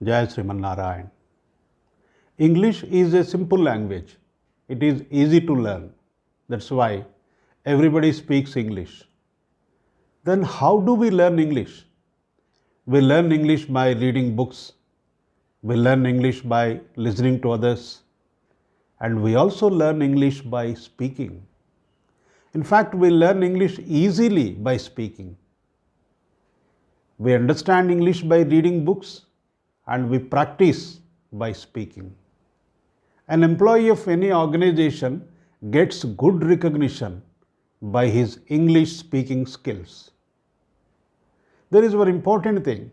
Jai Sriman Narayan. English is a simple language. It is easy to learn. That's why everybody speaks English. Then how do we learn English? We learn English by reading books. We learn English by listening to others. And we also learn English by speaking. In fact, we learn English easily by speaking. We understand English by reading books and we practice by speaking. An employee of any organization gets good recognition by his English speaking skills. There is one important thing.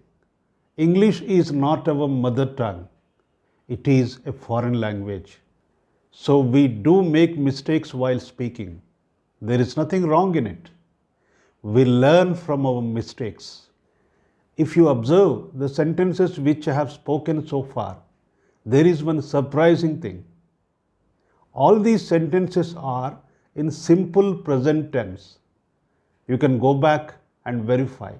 English is not our mother tongue. It is a foreign language. So we do make mistakes while speaking. There is nothing wrong in it. We learn from our mistakes. If you observe the sentences which I have spoken so far, there is one surprising thing. All these sentences are in simple present tense. You can go back and verify.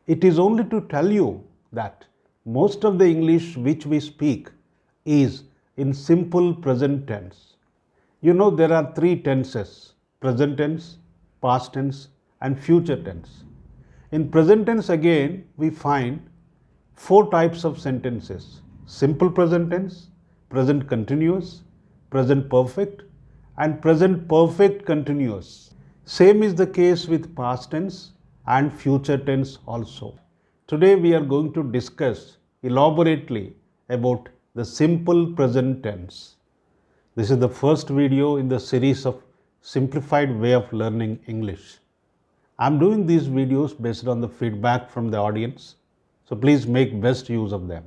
It is only to tell you that most of the English which we speak is in simple present tense. You know there are three tenses: present tense, past tense and future tense. In present tense again we find four types of sentences: simple present tense, present continuous, present perfect and present perfect continuous. Same is the case with past tense and future tense also. Today we are going to discuss elaborately about the simple present tense. This is the first video in the series of Simplified Way of Learning English. I am doing these videos based on the feedback from the audience, so please make best use of them.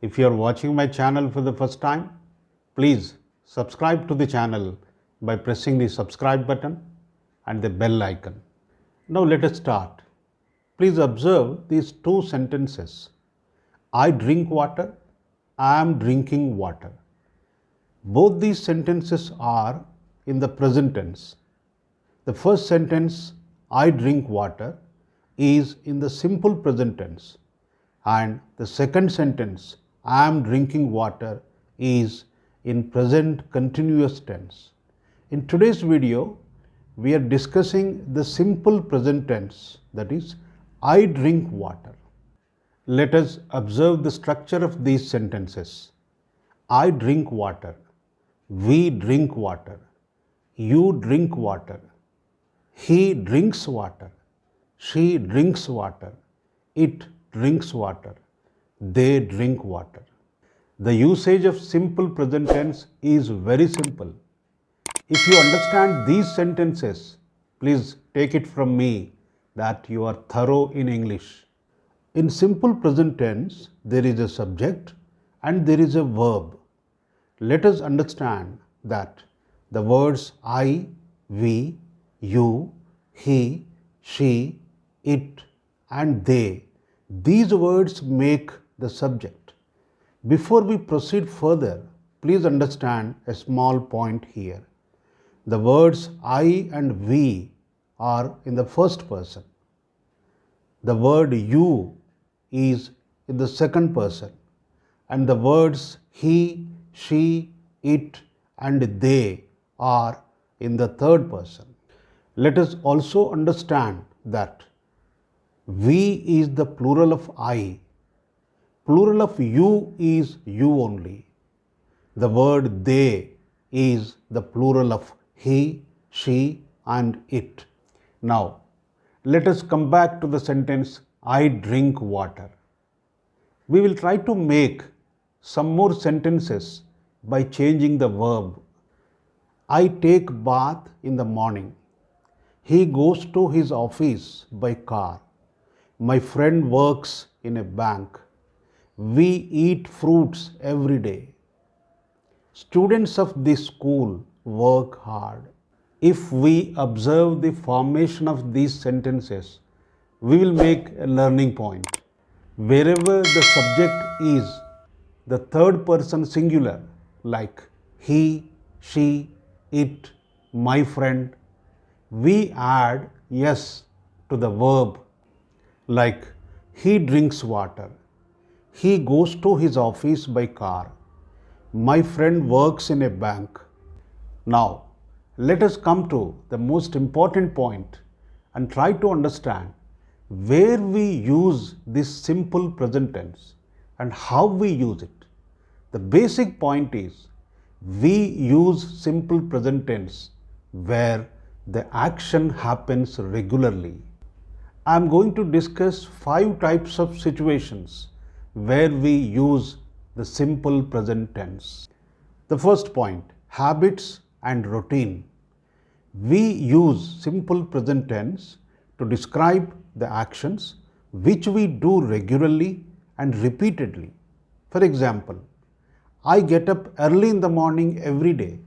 If you are watching my channel for the first time, please subscribe to the channel by pressing the subscribe button and the bell icon. Now let us start. Please observe these two sentences. I drink water, I am drinking water. Both these sentences are in the present tense. The first sentence, I drink water, is in the simple present tense, and the second sentence, I am drinking water, is in present continuous tense. In today's video, we are discussing the simple present tense, that is, I drink water. Let us observe the structure of these sentences. I drink water, we drink water, you drink water, he drinks water, she drinks water, it drinks water, they drink water. The usage of simple present tense is very simple. If you understand these sentences, please take it from me that you are thorough in English. In simple present tense, there is a subject and there is a verb. Let us understand that the words I, we, you, he, she, it and they, these words make the subject. Before we proceed further, please understand a small point here. The words I and we are in the first person. The word you is in the second person. And the words he, she, it and they are in the third person. Let us also understand that we is the plural of I. Plural of you is you only. The word they is the plural of he, she and it. Now, let us come back to the sentence I drink water. We will try to make some more sentences by changing the verb. I take bath in the morning. He goes to his office by car. My friend works in a bank. We eat fruits every day. Students of this school work hard. If we observe the formation of these sentences, we will make a learning point. Wherever the subject is the third person singular, like he, she, it, my friend, we add yes to the verb, like he drinks water, He goes to his office by car. My friend works in a bank. Now, let us come to the most important point and try to understand where we use this simple present tense and how we use it. The basic point is we use simple present tense where the action happens regularly. I am going to discuss 5 types of situations where we use the simple present tense. The first point, habits and routine. We use simple present tense to describe the actions which we do regularly and repeatedly. For example, I get up early in the morning every day.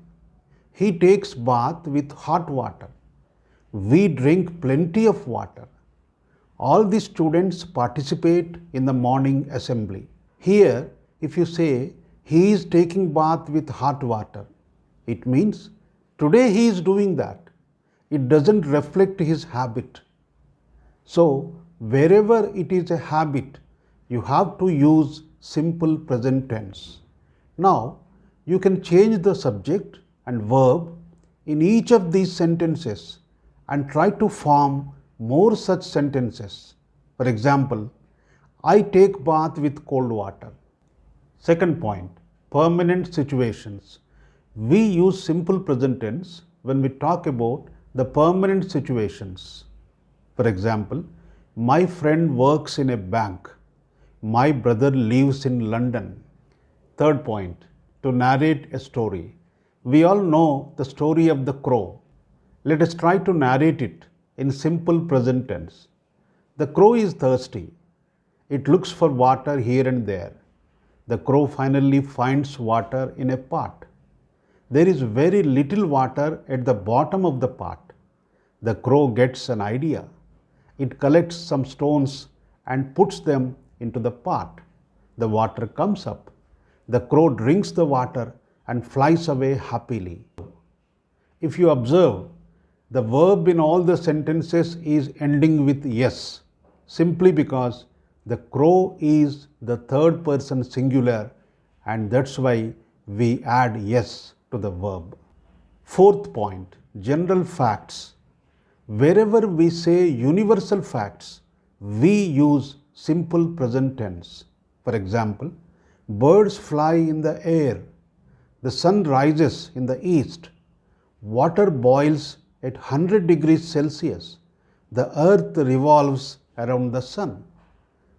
He takes bath with hot water. We drink plenty of water. All the students participate in the morning assembly. Here, if you say he is taking bath with hot water, it means today he is doing that. It doesn't reflect his habit. So, wherever it is a habit, you have to use simple present tense. Now, you can change the subject and verb in each of these sentences and try to form more such sentences. For example, I take bath with cold water. Second point, permanent situations. We use simple present tense when we talk about the permanent situations. For example, my friend works in a bank. My brother lives in London. Third point, to narrate a story. We all know the story of the crow. Let us try to narrate it in simple present tense. The crow is thirsty. It looks for water here and there. The crow finally finds water in a pot. There is very little water at the bottom of the pot. The crow gets an idea. It collects some stones and puts them into the pot. The water comes up. The crow drinks the water and flies away happily. If you observe, the verb in all the sentences is ending with yes, simply because the crow is the third person singular, and that's why we add yes to the verb. Fourth point, general facts. Wherever we say universal facts, we use simple present tense. For example, birds fly in the air, the sun rises in the east, water boils at 100 degrees Celsius, the earth revolves around the sun.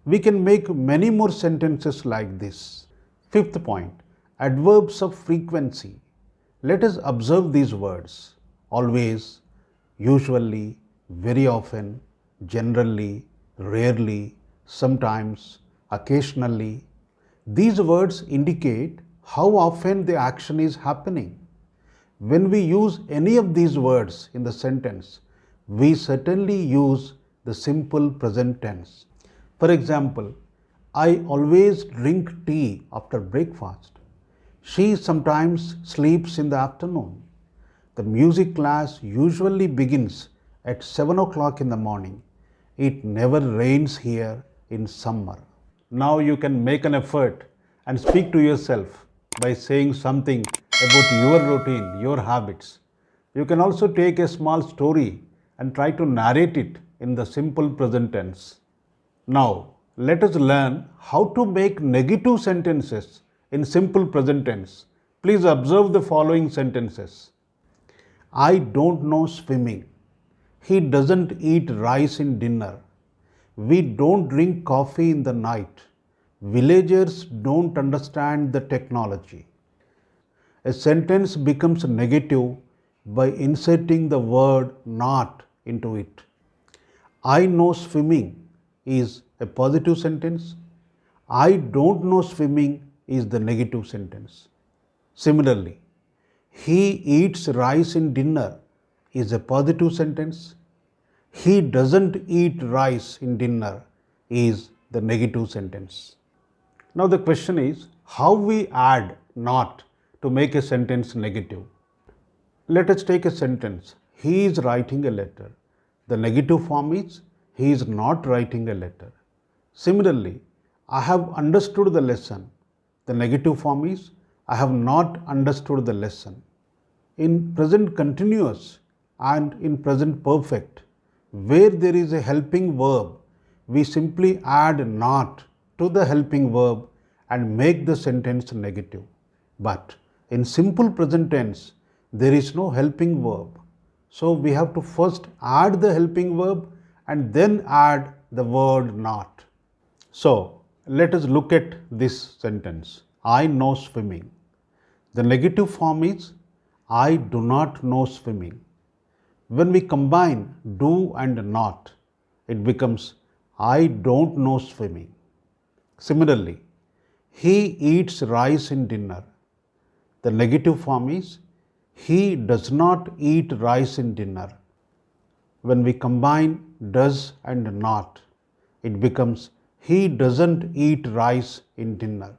We can make many more sentences like this. Fifth point, adverbs of frequency. Let us observe these words: always, usually, very often, generally, rarely, sometimes, occasionally. These words indicate how often the action is happening. When we use any of these words in the sentence, we certainly use the simple present tense. For example, I always drink tea after breakfast. She sometimes sleeps in the afternoon. The music class usually begins at 7 o'clock in the morning. It never rains here in summer. Now you can make an effort and speak to yourself by saying something about your routine, your habits. You can also take a small story and try to narrate it in the simple present tense. Now, let us learn how to make negative sentences in simple present tense. Please observe the following sentences. I don't know swimming. He doesn't eat rice in dinner. We don't drink coffee in the night. Villagers don't understand the technology. A sentence becomes negative by inserting the word not into it. I know swimming is a positive sentence. I don't know swimming is the negative sentence. Similarly, he eats rice in dinner is a positive sentence. He doesn't eat rice in dinner is the negative sentence. Now the question is how we add not to make a sentence negative. Let us take a sentence. He is writing a letter. The negative form is he is not writing a letter. Similarly, I have understood the lesson. The negative form is I have not understood the lesson. In present continuous and in present perfect, where there is a helping verb, we simply add not to the helping verb and make the sentence negative. But in simple present tense, there is no helping verb. So we have to first add the helping verb and then add the word not. So let us look at this sentence. I know swimming. The negative form is I do not know swimming. When we combine do and not, it becomes I don't know swimming. Similarly, he eats rice in dinner. The negative form is he does not eat rice in dinner. When we combine does and not, it becomes he doesn't eat rice in dinner.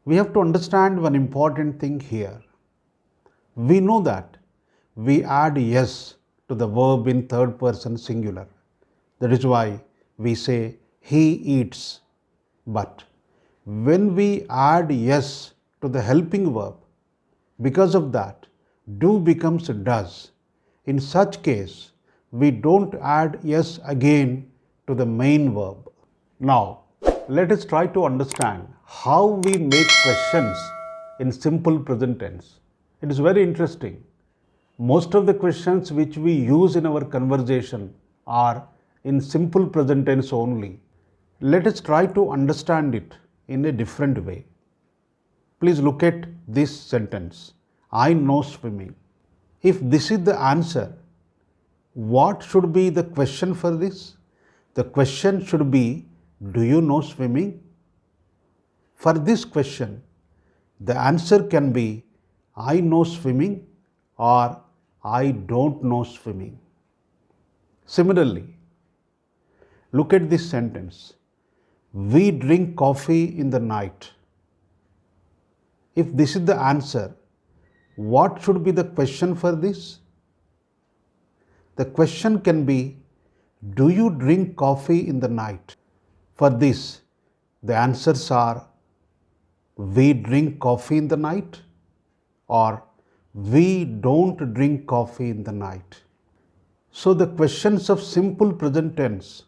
We have to understand one important thing here. We know that we add yes to the verb in third person singular. That is why we say he eats. But when we add yes to the helping verb, because of that, do becomes does. In such case, we don't add yes again to the main verb. Now, let us try to understand how we make questions in simple present tense. It is very interesting. Most of the questions which we use in our conversation are in simple present tense only. Let us try to understand it in a different way. Please look at this sentence. I know swimming. If this is the answer, what should be the question for this? The question should be, do you know swimming? For this question, the answer can be, I know swimming or I don't know swimming. Similarly, look at this sentence. We drink coffee in the night. If this is the answer, what should be the question for this? The question can be, do you drink coffee in the night? For this, the answers are, we drink coffee in the night or we don't drink coffee in the night. So the questions of simple present tense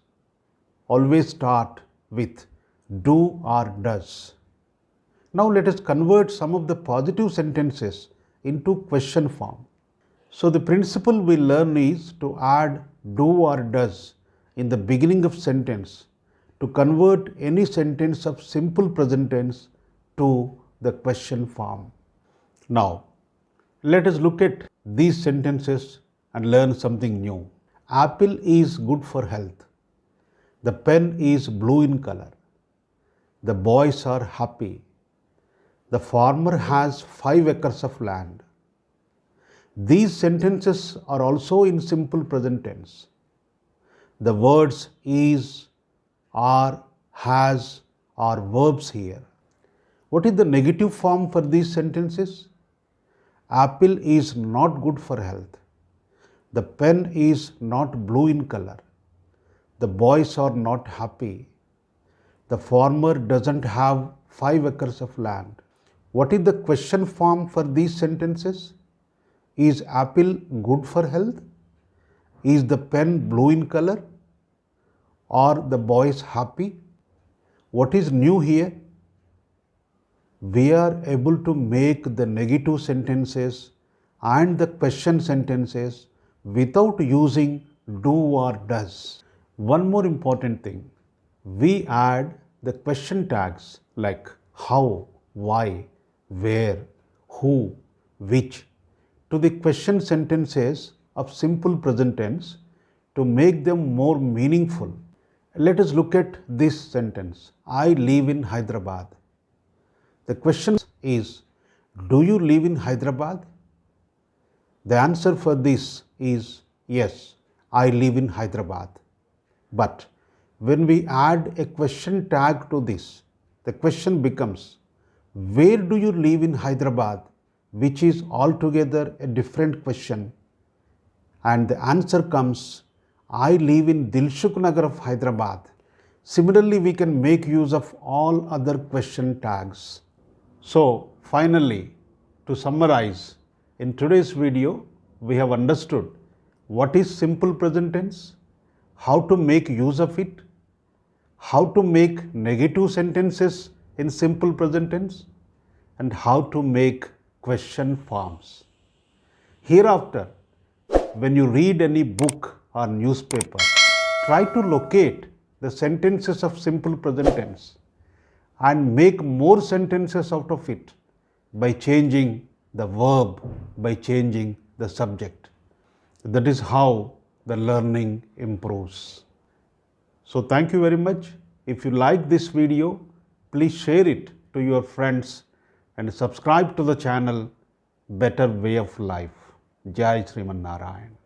always start with do or does. Now let us convert some of the positive sentences into question form. So the principle we learn is to add do or does in the beginning of sentence to convert any sentence of simple present tense to the question form. Now let us look at these sentences and learn something new. Apple is good for health. The pen is blue in color. The boys are happy. The farmer has 5 acres of land. These sentences are also in simple present tense. The words is, are, has are verbs here. What is the negative form for these sentences? Apple is not good for health. The pen is not blue in color. The boys are not happy. The farmer doesn't have 5 acres of land. What is the question form for these sentences? Is apple good for health? Is the pen blue in color? Are the boys happy? What is new here? We are able to make the negative sentences and the question sentences without using do or does. One more important thing, we add the question tags like how, why, where, who, which to the question sentences of simple present tense to make them more meaningful. Let us look at this sentence. I live in Hyderabad. The question is, do you live in Hyderabad? The answer for this is yes, I live in Hyderabad. But when we add a question tag to this, the question becomes, where do you live in Hyderabad? Which is altogether a different question. And the answer comes, I live in Dilshuk Nagar of Hyderabad. Similarly, we can make use of all other question tags. So, finally, to summarize, in today's video, we have understood what is simple present tense, how to make use of it, how to make negative sentences in simple present tense, and how to make question forms. Hereafter, when you read any book or newspaper, try to locate the sentences of simple present tense and make more sentences out of it by changing the verb, by changing the subject. That is how the learning improves. So thank you very much. If you like this video, please share it to your friends and subscribe to the channel Better Way of Life. Jai Sriman Narayan.